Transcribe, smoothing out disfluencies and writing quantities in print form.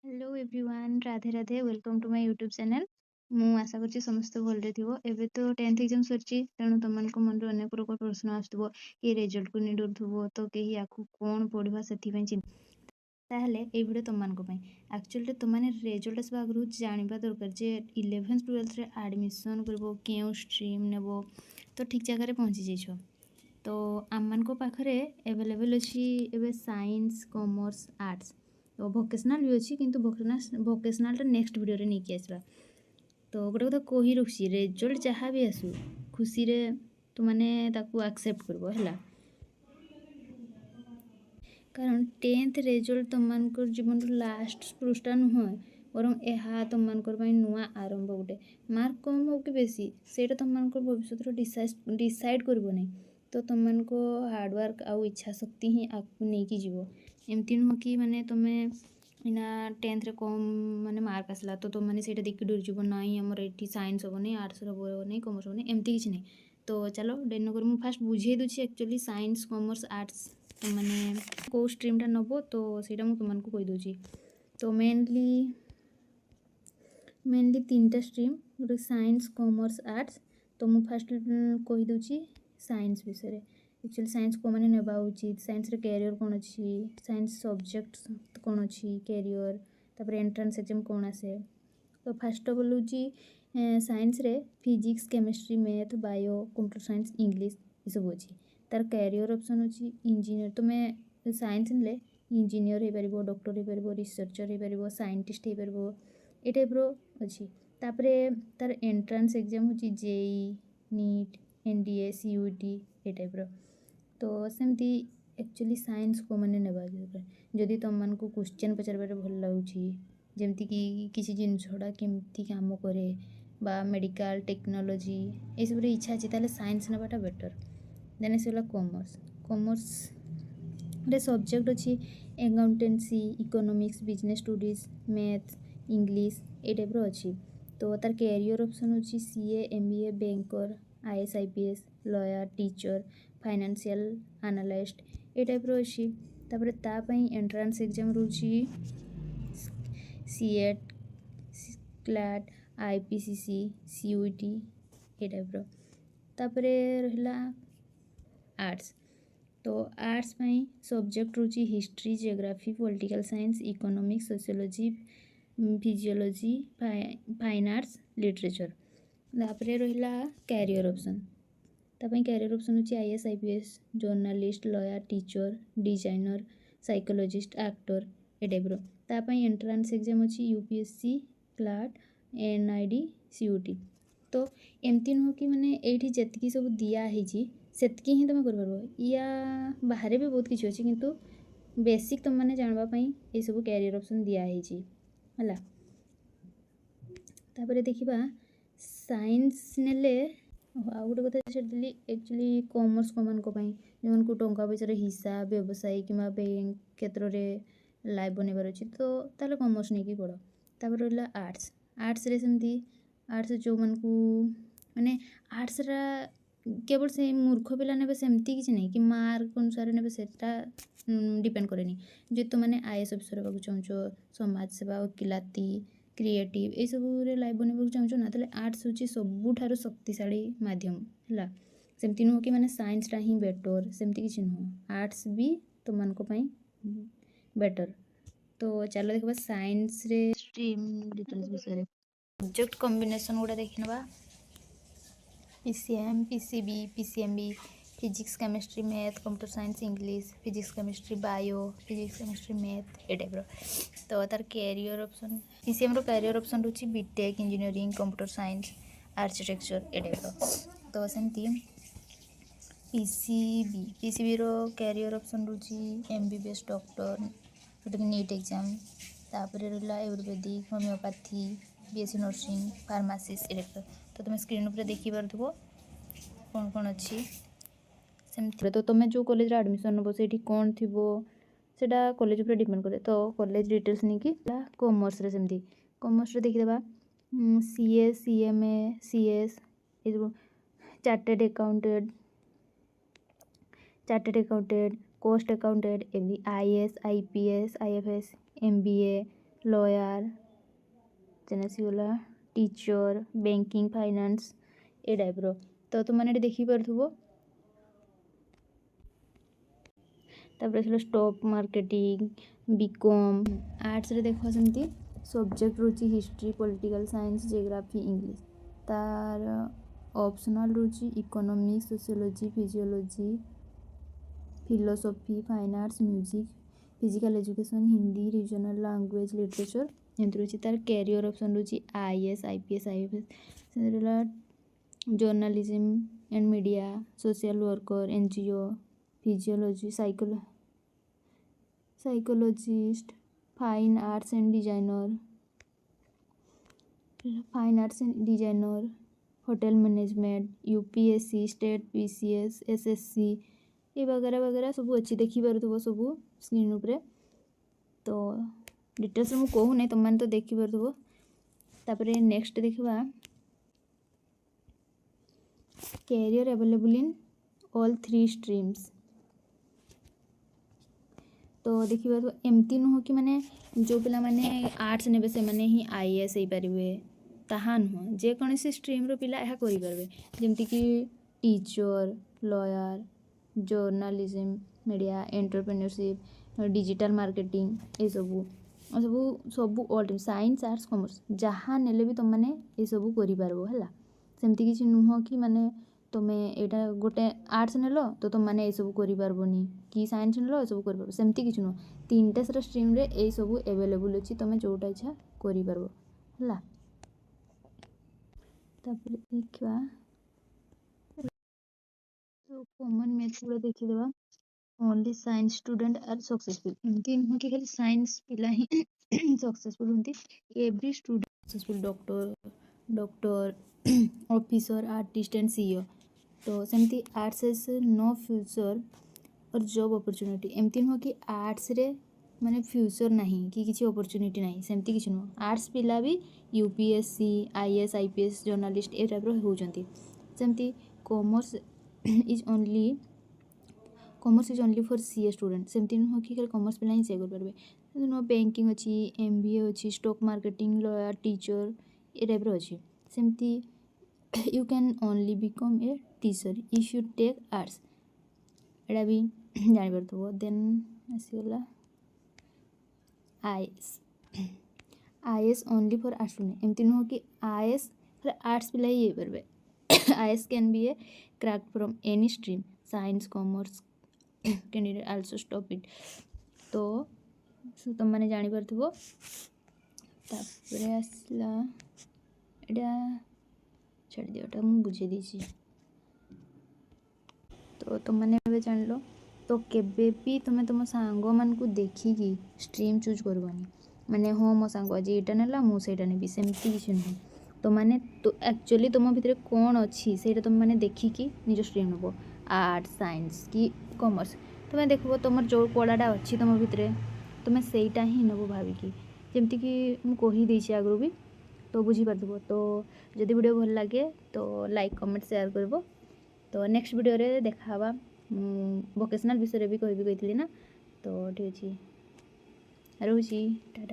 Hello everyone, Radhe Radhe. Welcome to my YouTube channel. मु आशा करछि समस्त भलरे थिबो। एबे तो 10th एग्जाम सरछि, तेणु तुमनको मन अनेक प्रकार प्रश्न आसुथबो कि रिजल्ट को नि डरथबो तो केही आकु कोन पढिबा सेथि पय चिंता। ताहले ए वीडियो तुमनको पय एक्चुअली तुमने रिजल्ट आसबा आगरु जानिबा दरकार जे 11th 12th रे एडमिशन करबो केउ स्ट्रीम नेबो तो ठीक जगह रे पहुंची जेछो। तो आम को पाखरे अवेलेबल अच्छी एवं साइंस कॉमर्स आर्ट्स तो भोकेशनल भी अच्छी किंतु भोकेशनल नेक्स्ट वीडियो रे नहीं आसवा। तो गोटे कथा कही रखी रिजल्ट जहाँ भी आसू खुशी रे तो मैंने ताकू एक्सेप्ट करबो हैला। कारण 10th रिजल्ट तुमको जीवन लास्ट पृष्ठा नुह वर यह तुमको नुआ आरंभ गोटे मार्क कम हो कि बेसी सेटा तुमको भविष्य डिसाइड करबो नहीं। तो तुमको हार्डवर्क आउ इच्छा शक्ति ही आपको नहीं जीव। एमती नुह कि माने तुम्हें इना 10th रे कम माने मार्क आसला तो तुम मैंने देखिए डर जीव नाई आमर ये साइंस हम नहीं आर्ट्स हम नहीं कॉमर्स हम नहीं एमती किसी नहीं। तो चलो डेन नगर मुझे फास्ट बुझे दूसरी एक्चुअली साइंस कॉमर्स आर्ट्स मैंने कौ स्ट्रीमटा नब तो सीटा मुझे तुमको कहीदे। तो मेनली तीन टा स्ट्रीम गोटे साइंस कॉमर्स आर्ट्स। तो मुझे फास्ट कहीदे साइंस विषय। एक्चुअली साइंस को मैंने नेबा उचित साइंस रे कैरियर कौन अच्छी साइंस सब्जेक्ट कौन अच्छी कैरियर तापर एंट्रांस एग्जाम कौन आसे। तो फास्ट ऑफ ऑल हूँ साइंस रे physics chemistry math bio computer science English ये सब अच्छी। तार कैरियर ऑप्शन अच्छी इंजीनियर तुम्हें साइंस ने इंजीनियर हो पार डॉक्टर हो पार रिसर्चर हो पार साइंटिस्ट हो पार ये टाइप अच्छी। तापरे तार एंट्रांस एग्जाम हूँ जेई नीट एनडीए सीयूटी ये टाइप। तो सेमती एक्चुअली साइंस को मैंने नेबा दरकार जदि तुम मानक क्वेश्चन पचार भल लगुच जमती कि किसी जिनसटा केमती काम करे बा मेडिकल टेक्नोलॉजी ये सब इच्छा अच्छी ताले साइंस नेबाटा बेटर। देन आसला कॉमर्स। कॉमर्स रे सब्जेक्ट अच्छी accountancy economics business studies math English ये टाइप अच्छी। तो तार कैरियर ऑप्शन अच्छी CA MBA banker IAS IPS lawyer teacher financial analyst ये टाइप अच्छी। तापर तापाई एंट्रांस एग्जाम रोची सीएट क्लैट आईपीसीसी सीयूटी ये टाइप। तापर रहा आर्ट्स। तो आर्ट्स में सब्जेक्ट रोची history geography political science economics sociology physiology fine arts literature. तापर रहा कैरियर ऑप्शन। तापाई कैरियर ऑप्शन होची IAS IPS journalist lawyer teacher designer psychologist actor ये टाइप। तापाई एंट्रांस एग्जाम अच्छी यूपीएससी क्लाट एनआईडी सीयूटी। तो एमती नुह कि मैंने ये जी सब दिखाई सेतकी ही तुम कर या बाहर भी बहुत किसी अच्छी किंतु बेसिक तुम मैंने जानवाई ये सब कैरियर ऑप्शन दिखाई है। तापर देखा साइंस नेले आ गोटे कथा छाड़ी एक्चुअली कॉमर्स को मान जो टंका पैसार हिसाब व्यवसाय कि बैंक क्षेत्र में लाइफ बनबार अच्छी तो ताले कॉमर्स नहीं पढ़। तापर रहा आर्ट्स। आर्ट्स रे सेमती आर्ट्स जो मन को माने आर्ट्स केवल से मूर्ख पिला ने सेमती किसी नहीं कि मार्क अनुसार ने डिपेंड करे जो तुम मैंने आईएएस ऑफिसर होगा चाहो समाज सेवा वकिलाती क्रिएटिव ये सब लाइफ बनवा चाहो ना तो आर्ट्स हूँ सबुठ शक्तिशाली माध्यम है। सेमती नुह कि मैंने साइंसटा ही बेटर सेमती किसी नुह आर्ट्स भी तुम बेटर। तो चलो देखा साइंस रे स्ट्रीम डिटेल्स विषय सब्जेक्ट कॉम्बिनेशन गुड़ा देखा PCM PCB PCMB physics chemistry math computer science English physics chemistry bio physics chemistry math ये टाइप। तो तार कैरियर ऑप्शन पीसीएम रो कैरियर ऑप्शन रोची BTech engineering computer science architecture ये टाइप। तो सेमती पीसीबी रो कैरियर ऑप्शन रोची एमबीबीएस डॉक्टर जो नीट एग्जाम। तापर रहा ayurvedic homeopathy BSc nursing pharmacist ये टाइप। तो तुम स्क्रीन पर देखी पार्थो कौन कौन अच्छी सेमती। तो तुम जो कॉलेज एडमिशन नब से कौन थी सेटा कॉलेज पर डिपेंड करे। तो कॉलेज डिटेल्स नहीं कि कॉमर्स रे सेमती कॉमर्स रे देखीदेबा सीए सीएमए सीएस ये chartered accountant cost accountant IAS IPS IFS MBA lawyer then आसीगला टीचर बैंकिंग फाइनेंस ए टाइप्र तो तुमने देखी पार्थुबो तापर आसला स्टॉक मार्केटिंग बीकॉम आर्ट्स रे देखो सेमती सब्जेक्ट रुचि history political science geography English तार ऑप्शनल रुचि economics sociology physiology philosophy fine arts music physical education Hindi regional language literature एमती रुचि तार कैरियर ऑप्शन रुचि IAS IPS IFS journalism and media social worker NGO physiology psychologist fine arts and designer hotel management UPSC state PCS SSC ये वगैरह वगैरह सब अच्छी देखी पारुथबो सब स्क्रीन उपरे तो डिटेल्स मु कहू नहीं तुम तो देखी पारुथबो तापरे नेक्स्ट देखबा career available in all 3 streams तो देखिए तो एमती नुह कि माने जो पिला माने आर्ट्स नेबे से माने ही आईएएस हो पारिबे ताहा नुह जे कोनोसी स्ट्रीम रो पिला एहा करि पारबे जेमति कि teacher lawyer journalism media entrepreneurship digital marketing ए सबू सबू ऑल साइंस आर्ट्स कॉमर्स जहाँ नेले भी तुम माने ए सबू करि पारबो हला सेमति किछि नुह कि माने तुमे एटा गोटे आर्ट्स नेल तो तुम मैंने ये सब करें कि साइंस नेल ये सब कर सेमती किसी नुह 3टा सारा स्ट्रीम रे ये सब एवेलेबल अच्छी तुम जोटा इच्छा करें देखा कॉमन मैथ्स गुड़ा देखीदेवा only science student are successful एमती नुह कि खाली साइंस पिला ही सक्सेसफुल होती every student successful doctor officer artist and CEO तो सेमती आर्ट्स इज नो फ्यूचर और जॉब अपॉर्चुनिटी एमती नुह कि आर्ट्स रे माने फ्यूचर नहीं कि किसी अपॉर्चुनिटी नहीं सेमती किसी नुह आर्ट्स पिला भी यूपीएससी आईएएस आईपीएस जर्नलिस्ट ए टाइप होती सेमती commerce is only for CA student सेमती नुह कि खाली कॉमर्स पिला ही सीए कर पारबे नुह बैंकिंग अच्छी एमबीए अच्छी स्टॉक मार्केटिंग लॉयर टीचर ए टाइप अच्छी सेमती you can only become a teacher if you take arts एटा भी जानी पारथबो देन आसीगला IAS only for arts student एमती नुह कि आईएएस आर्ट्स पिला ही हो पारबे IAS can be a cracked from any stream science commerce candidate also stop it तो तुम मैंने जानी पारथबो तापरे आसला एटा छाड़ दियोटा मुझे बुझे दीची तो तुमने जान लो तो केबे भी तुम्हें तुम सांग मान को देखिकी स्ट्रीम चूज करवानी माने हाँ मो सांग आज यहाँ नेला मुझे नेबी सेमती किसी नुह तो माने तो एक्चुअली तुम भितर कौन अच्छी से तुम मैंने देखिकी निज स्ट्रीम नब आर्ट्स साइंस कि कॉमर्स तुम्हें देखो तुम जो कलाटा अच्छी तुम भितर तुम्हें सेटा ही नब भाविकी जमती मुझे आगु भी तो बुझीपार तो जदि वीडियो भल लगे तो लाइक कमेंट शेयर करबो तो नेक्स्ट वीडियो रे देखावा वोकेशनल विषय भी कही ना तो ठीक अच्छे रोची टाटा।